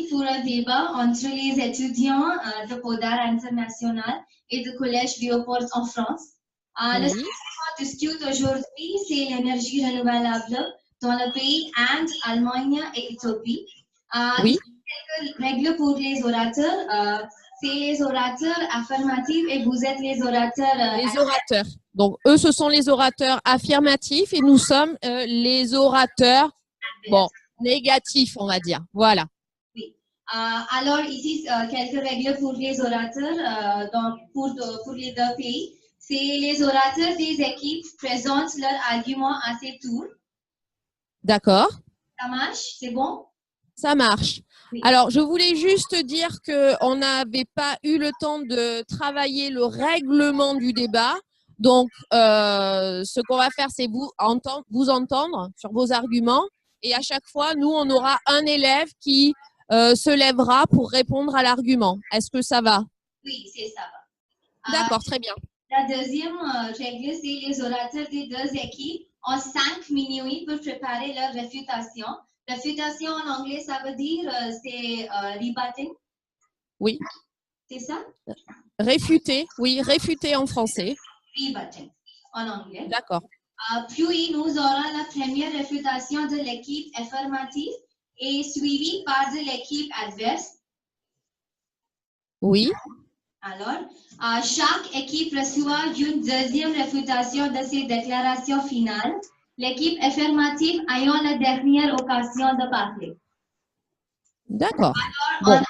pour un débat entre les étudiants de Podar International et de Collège Léopold en France. Le sujet qu'on discute aujourd'hui, c'est l'énergie renouvelable dans le pays Inde, Allemagne et Éthiopie. Oui. Quelques règles pour les orateurs. C'est les orateurs affirmatifs et vous êtes les orateurs… les orateurs. Donc, eux, ce sont les orateurs affirmatifs et nous sommes les orateurs, bon, négatifs, on va dire. Voilà. Oui. Alors, ici, quelques règles pour les orateurs pour les deux pays. C'est les orateurs des équipes présentent leurs arguments à ces tours. D'accord. Ça marche? C'est bon? Ça marche. Oui. Alors, je voulais juste dire qu'on n'avait pas eu le temps de travailler le règlement du débat. Donc, ce qu'on va faire, c'est vous entendre sur vos arguments. Et à chaque fois, nous, on aura un élève qui se lèvera pour répondre à l'argument. Est-ce que ça va? Oui, ça va. D'accord, très bien. La deuxième règle, c'est les orateurs des deux équipes ont 5 minutes pour préparer leur réfutation. Réfutation en anglais, ça veut dire c'est rebutting. Oui. C'est ça? Réfuter, oui, réfuter en français. Rebutting en anglais. D'accord. Puis nous aurons la première réfutation de l'équipe affirmative et suivie par de l'équipe adverse. Oui. Alors, chaque équipe reçoit une deuxième réfutation de ses déclarations finales. L'équipe affirmative ayant la dernière occasion de parler. D'accord. Alors,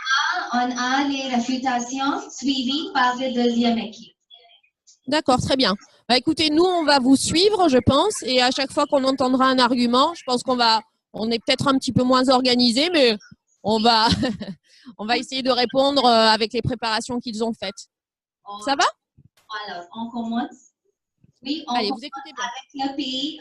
on a les réfutations suivies par la deuxième équipe. D'accord, très bien. Bah, écoutez, nous, on va vous suivre, je pense, et à chaque fois qu'on entendra un argument, je pense on est peut-être un petit peu moins organisé, mais on va essayer de répondre avec les préparations qu'ils ont faites. Ça va? Alors, on commence. Oui, on Allez, commence vous écoutez bien. avec le pays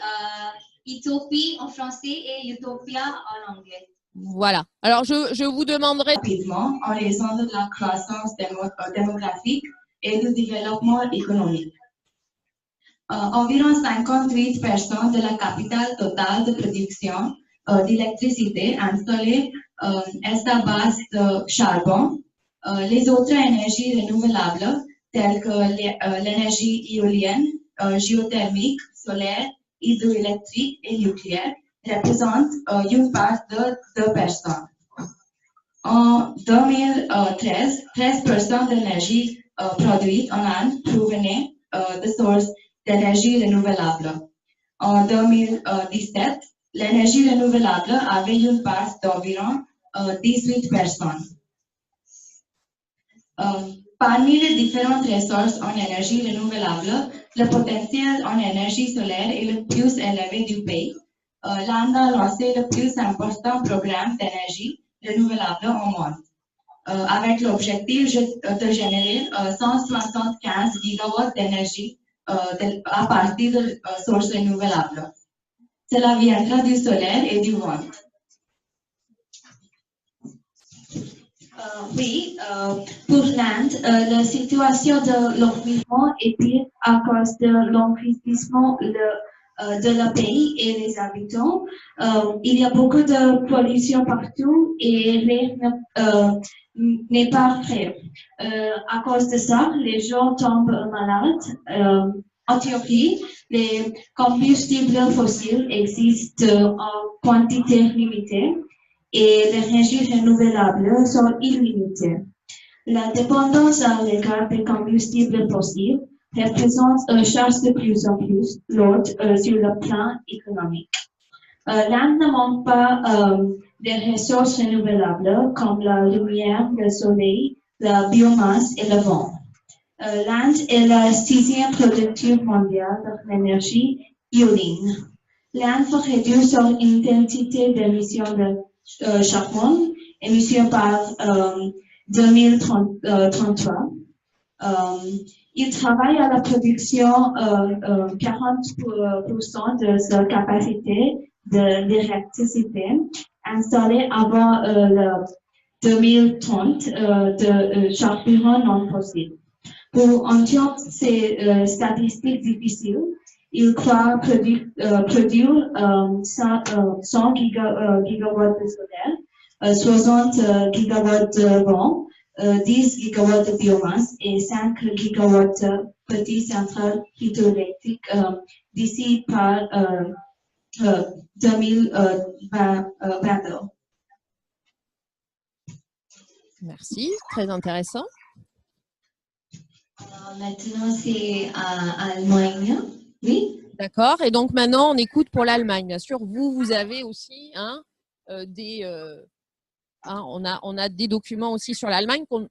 Éthiopie en français et Utopia en anglais. Voilà. Alors, je vous demanderai… Rapidement, en raison de la croissance démographique et du développement économique. Environ 58% de la capitale totale de production d'électricité installée est à base de charbon. Les autres énergies renouvelables, telles que l'énergie éolienne, géothermique, solaire, hydroélectrique et nucléaire, représentent une part de 2%. En 2013, 13% de l'énergie produite en Inde provenait de sources d'énergie renouvelable. En 2017, l'énergie renouvelable avait une part d'environ 18%. Parmi les différentes ressources en énergie renouvelable, le potentiel en énergie solaire est le plus élevé du pays. L'Inde a lancé le plus important programme d'énergie renouvelable au monde, avec l'objectif de générer 175 gigawatts d'énergie à partir de sources renouvelables. Cela viendra du solaire et du vent. Oui, pour l'Inde, la situation de l'environnement est pire à cause de l'enrichissement de le pays et les habitants. Il y a beaucoup de pollution partout et l'air n'est pas frais. À cause de ça, les gens tombent malades. En Éthiopie, les combustibles fossiles existent en quantité limitée et les énergies renouvelables sont illimitées. La dépendance à l'égard des combustibles fossiles représente une charge de plus en plus lourde sur le plan économique. L'Inde ne manque pas des ressources renouvelables comme la lumière, le soleil, la biomasse et le vent. L'Inde est la 6e producteur mondiale de l'énergie éolienne. L'Inde veut réduire son intensité d'émission de charbon, émission par 2033. Il travaille à la production 40% de sa capacité d'électricité installée avant le 2030 de charbon non fossile. Pour entendre ces statistiques difficiles, il croit produire 100 gigawatts de solaire, 60 gigawatts de vent, 10 gigawatts de biomasse et 5 gigawatts de petites centrales hydroélectriques d'ici par 2022. Merci, très intéressant. Maintenant, c'est Allemagne. Oui. D'accord. Et donc maintenant, on écoute pour l'Allemagne. Bien sûr, vous avez aussi on a des documents aussi sur l'Allemagne qu'on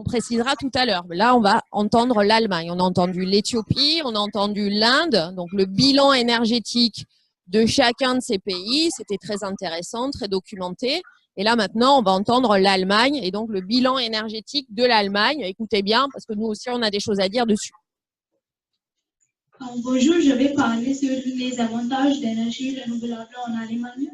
précisera tout à l'heure. Là, on va entendre l'Allemagne. On a entendu l'Éthiopie, on a entendu l'Inde. Donc, le bilan énergétique de chacun de ces pays, c'était très intéressant, très documenté. Et là, maintenant, on va entendre l'Allemagne et donc le bilan énergétique de l'Allemagne. Écoutez bien, parce que nous aussi, on a des choses à dire dessus. Bonjour, je vais parler sur les avantages d'énergie renouvelable en Allemagne.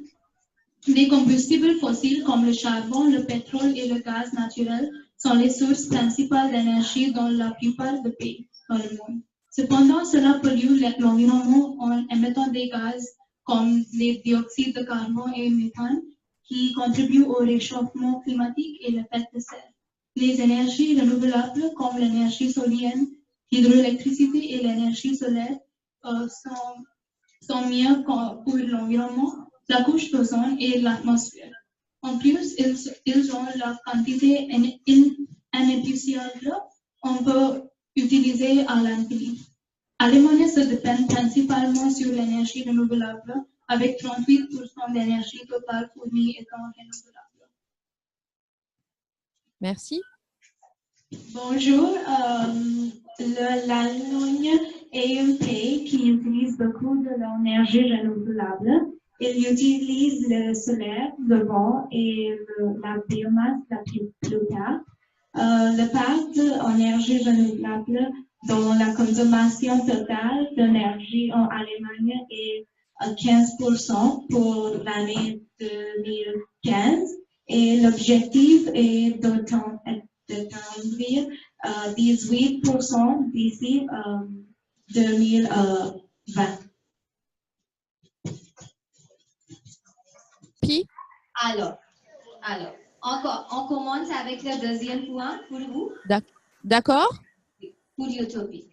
Les combustibles fossiles comme le charbon, le pétrole et le gaz naturel sont les sources principales d'énergie dans la plupart des pays dans le monde. Cependant, cela pollue l'environnement en émettant des gaz comme les dioxydes de carbone et méthane qui contribuent au réchauffement climatique et l'effet de serre. Les énergies renouvelables comme l'énergie solaire, l'hydroélectricité et l'énergie solaire sont mieux pour l'environnement, la couche d'ozone et l'atmosphère. En plus, ils ont la quantité inépuisable qu'on peut utiliser à l'infini. L'Allemagne se dépend principalement sur l'énergie renouvelable, avec 38% d'énergie totale fournie étant renouvelable. Merci. Bonjour, l'Allemagne est un pays qui utilise beaucoup de l'énergie renouvelable. Il utilise le solaire, le vent et la biomasse la plupart. Le part d'énergie renouvelable dans la consommation totale d'énergie en Allemagne est 15% pour l'année 2015 et l'objectif est d'atteindre 18% d'ici 2020. Puis, Alors, on commence avec le deuxième point pour vous. d'accord. Pour l'utopie.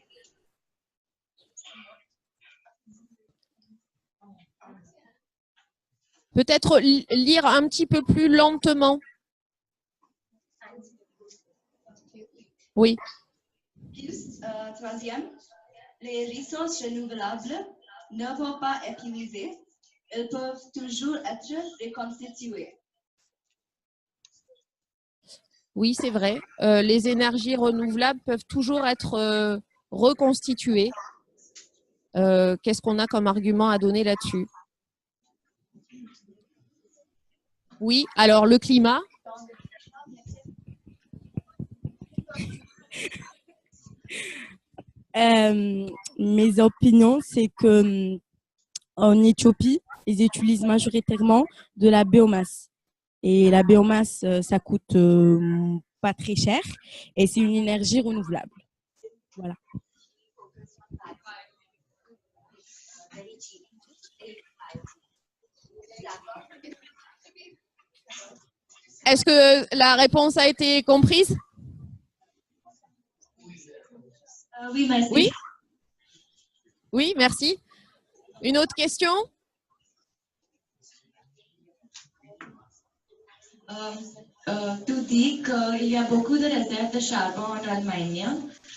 Peut-être lire un petit peu plus lentement. Oui. Troisième, les ressources renouvelables ne vont pas épuiser. Elles peuvent toujours être reconstituées. Oui, c'est vrai. Les énergies renouvelables peuvent toujours être reconstituées. Qu'est-ce qu'on a comme argument à donner là-dessus? Oui, alors le climat. Mes opinions, c'est que en Éthiopie, ils utilisent majoritairement de la biomasse. Et la biomasse, ça coûte pas très cher et c'est une énergie renouvelable. Voilà. Est-ce que la réponse a été comprise? Oui, merci. Oui? Oui, merci. Une autre question? Tu dis qu'il y a beaucoup de réserves de charbon en Allemagne.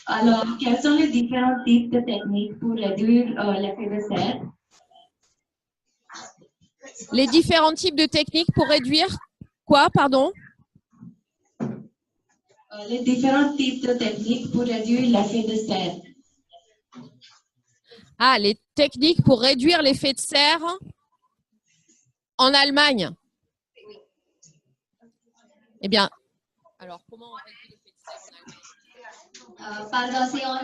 Alors, quels sont les différents types de techniques pour réduire l'effet de serre? Les différents types de techniques pour réduire quoi, pardon? Les différents types de techniques pour réduire l'effet de serre. Ah, les techniques pour réduire l'effet de serre en Allemagne. Eh bien, alors comment on réduit l'effet de serre en Allemagne? Pardon, c'est en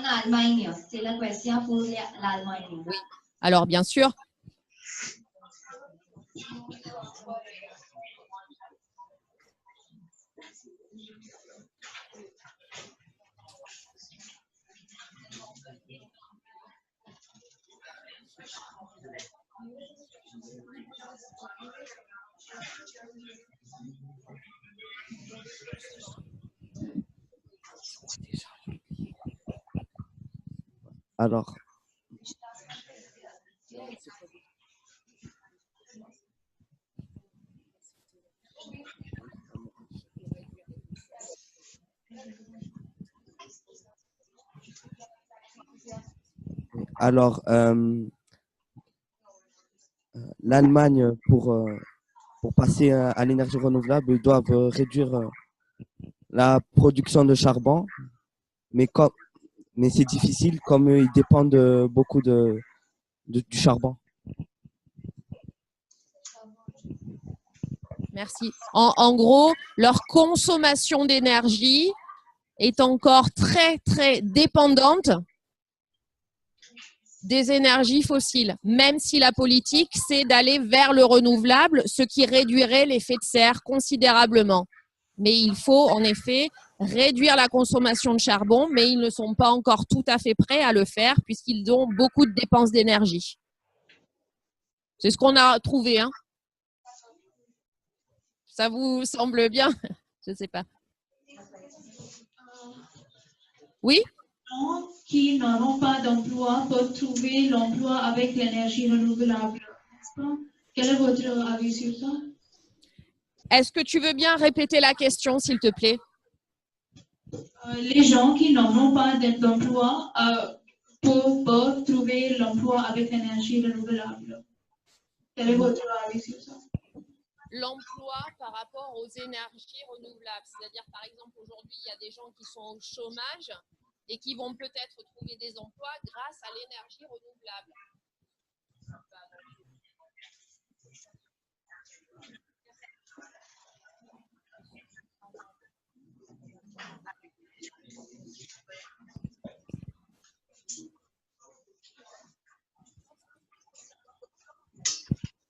Allemagne. C'est la question pour l'Allemagne. Oui. Alors, bien sûr. Alors, l'Allemagne, pour passer à l'énergie renouvelable, ils doivent réduire la production de charbon, mais c'est difficile comme ils dépendent beaucoup du charbon. Merci. En gros, leur consommation d'énergie est encore très, très dépendante des énergies fossiles, même si la politique, c'est d'aller vers le renouvelable, ce qui réduirait l'effet de serre considérablement. Mais il faut en effet réduire la consommation de charbon, mais ils ne sont pas encore tout à fait prêts à le faire puisqu'ils ont beaucoup de dépenses d'énergie. C'est ce qu'on a trouvé, hein. Ça vous semble bien? Je ne sais pas. Oui? Qui n'auront pas d'emploi peuvent trouver l'emploi avec l'énergie renouvelable. Quel est votre avis sur ça? Est-ce que tu veux bien répéter la question, s'il te plaît? Les gens qui n'auront pas d'emploi peuvent trouver l'emploi avec l'énergie renouvelable. Quel est votre avis sur ça? L'emploi par rapport aux énergies renouvelables. C'est-à-dire, par exemple, aujourd'hui, il y a des gens qui sont au chômage et qui vont peut-être trouver des emplois grâce à l'énergie renouvelable.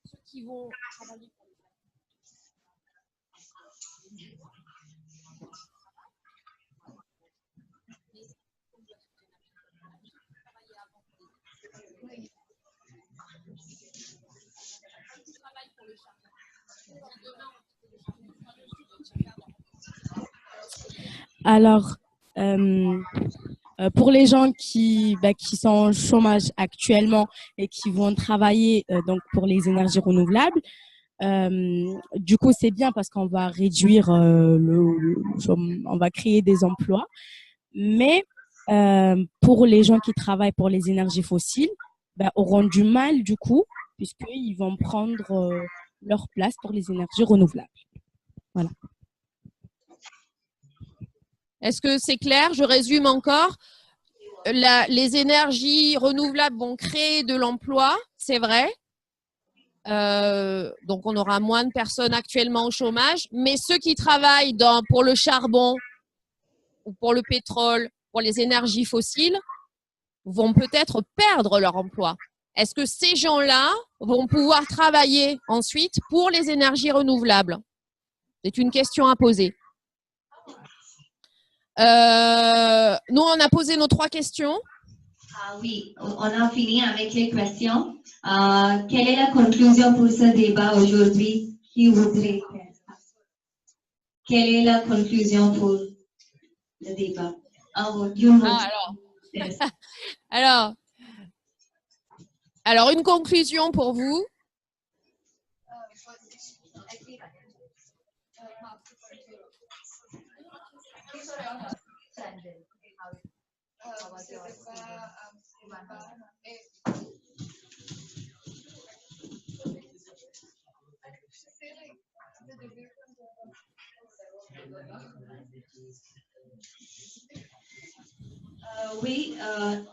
Ceux qui vont travailler pour Alors, pour les gens qui sont en chômage actuellement et qui vont travailler donc pour les énergies renouvelables, du coup, c'est bien parce qu'on va réduire on va créer des emplois. Mais pour les gens qui travaillent pour les énergies fossiles, auront du mal du coup, puisqu'ils vont prendre leur place pour les énergies renouvelables. Voilà. Est-ce que c'est clair? Je résume encore. Les énergies renouvelables vont créer de l'emploi, c'est vrai. Donc, on aura moins de personnes actuellement au chômage. Mais ceux qui travaillent pour le charbon ou pour le pétrole, pour les énergies fossiles, vont peut-être perdre leur emploi. Est-ce que ces gens-là vont pouvoir travailler ensuite pour les énergies renouvelables? C'est une question à poser. Nous, on a posé nos 3 questions. Oui, on a fini avec les questions. Quelle est la conclusion pour ce débat aujourd'hui? Qui voudrait faire ça? Quelle est la conclusion pour le débat? Alors, une conclusion pour vous. Oui,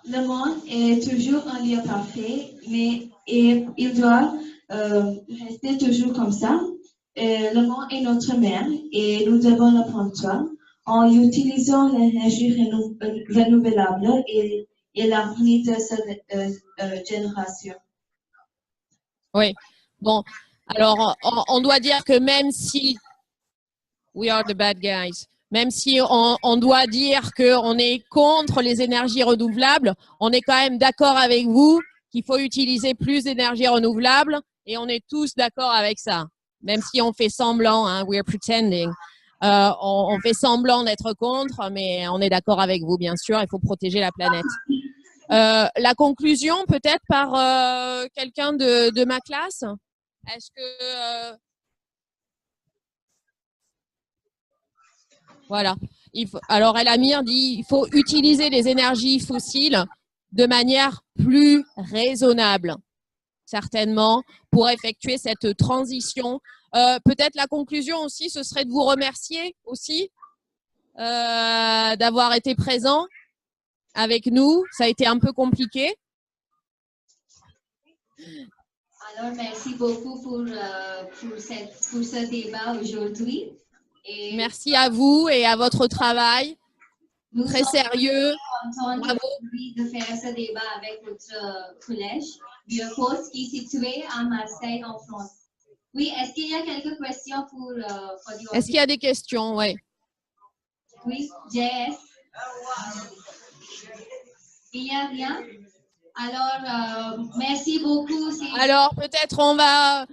le monde est toujours un lieu parfait, mais il doit rester toujours comme ça. Le monde est notre mère et nous devons le prendre soin en utilisant l'énergie renouvelable et l'avenir de cette génération. Oui, bon, alors on doit dire que même si we are the bad guys, même si on doit dire qu'on est contre les énergies renouvelables, on est quand même d'accord avec vous qu'il faut utiliser plus d'énergie renouvelable et on est tous d'accord avec ça. même si on fait semblant, hein, we're pretending. On fait semblant d'être contre, mais on est d'accord avec vous, bien sûr, il faut protéger la planète. La conclusion, peut-être par quelqu'un de ma classe. Est-ce que... Voilà. Alors, El Amir dit il faut utiliser les énergies fossiles de manière plus raisonnable, certainement, pour effectuer cette transition. Peut-être la conclusion aussi, ce serait de vous remercier aussi d'avoir été présent avec nous. Ça a été un peu compliqué. Alors, merci beaucoup pour ce débat aujourd'hui. Merci à vous et à votre travail. Très sérieux. Bravo. De faire ce débat avec votre collège, Biopost, qui est situé à Marseille, en France. Oui, est-ce qu'il y a quelques questions pour Est-ce qu'il y a des questions? Oui. Oui, JS. Il n'y a rien? Alors, merci beaucoup. Alors, peut-être on va